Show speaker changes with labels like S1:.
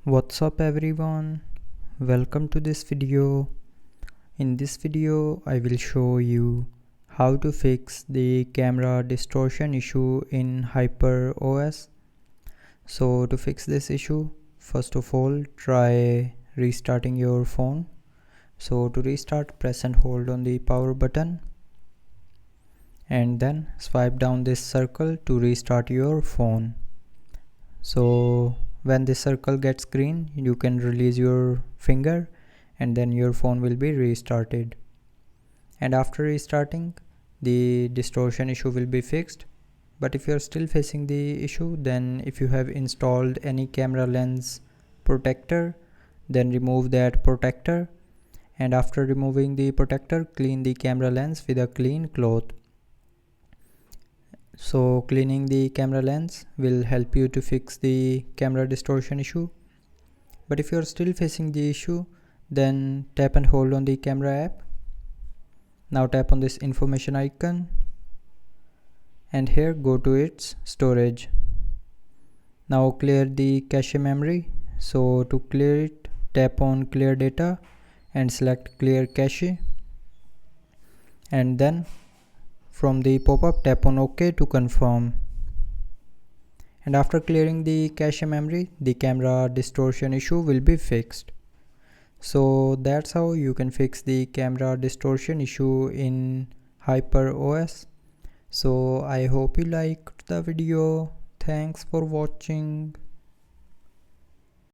S1: What's up everyone, welcome to this video. In this video I will show you how to fix the camera distortion issue in HyperOS. So to fix this issue, first of all try restarting your phone. So to restart, press and hold on the power button and then swipe down this circle to restart your phone. So when this circle gets green, you can release your finger and then your phone will be restarted. And after restarting, the distortion issue will be fixed. But if you are still facing the issue, then if you have installed any camera lens protector, then remove that protector. And after removing the protector, clean the camera lens with a clean cloth. So cleaning the camera lens will help you to fix the camera distortion issue. But if you are still facing the issue, then tap and hold on the camera app. Now tap on this information icon and here go to its storage. Now clear the cache memory. So to clear it, tap on clear data and select clear cache, and then from the pop-up tap on OK to confirm. And after clearing the cache memory, the camera distortion issue will be fixed. So that's how you can fix the camera distortion issue in HyperOS. So I hope you liked the video. Thanks for watching.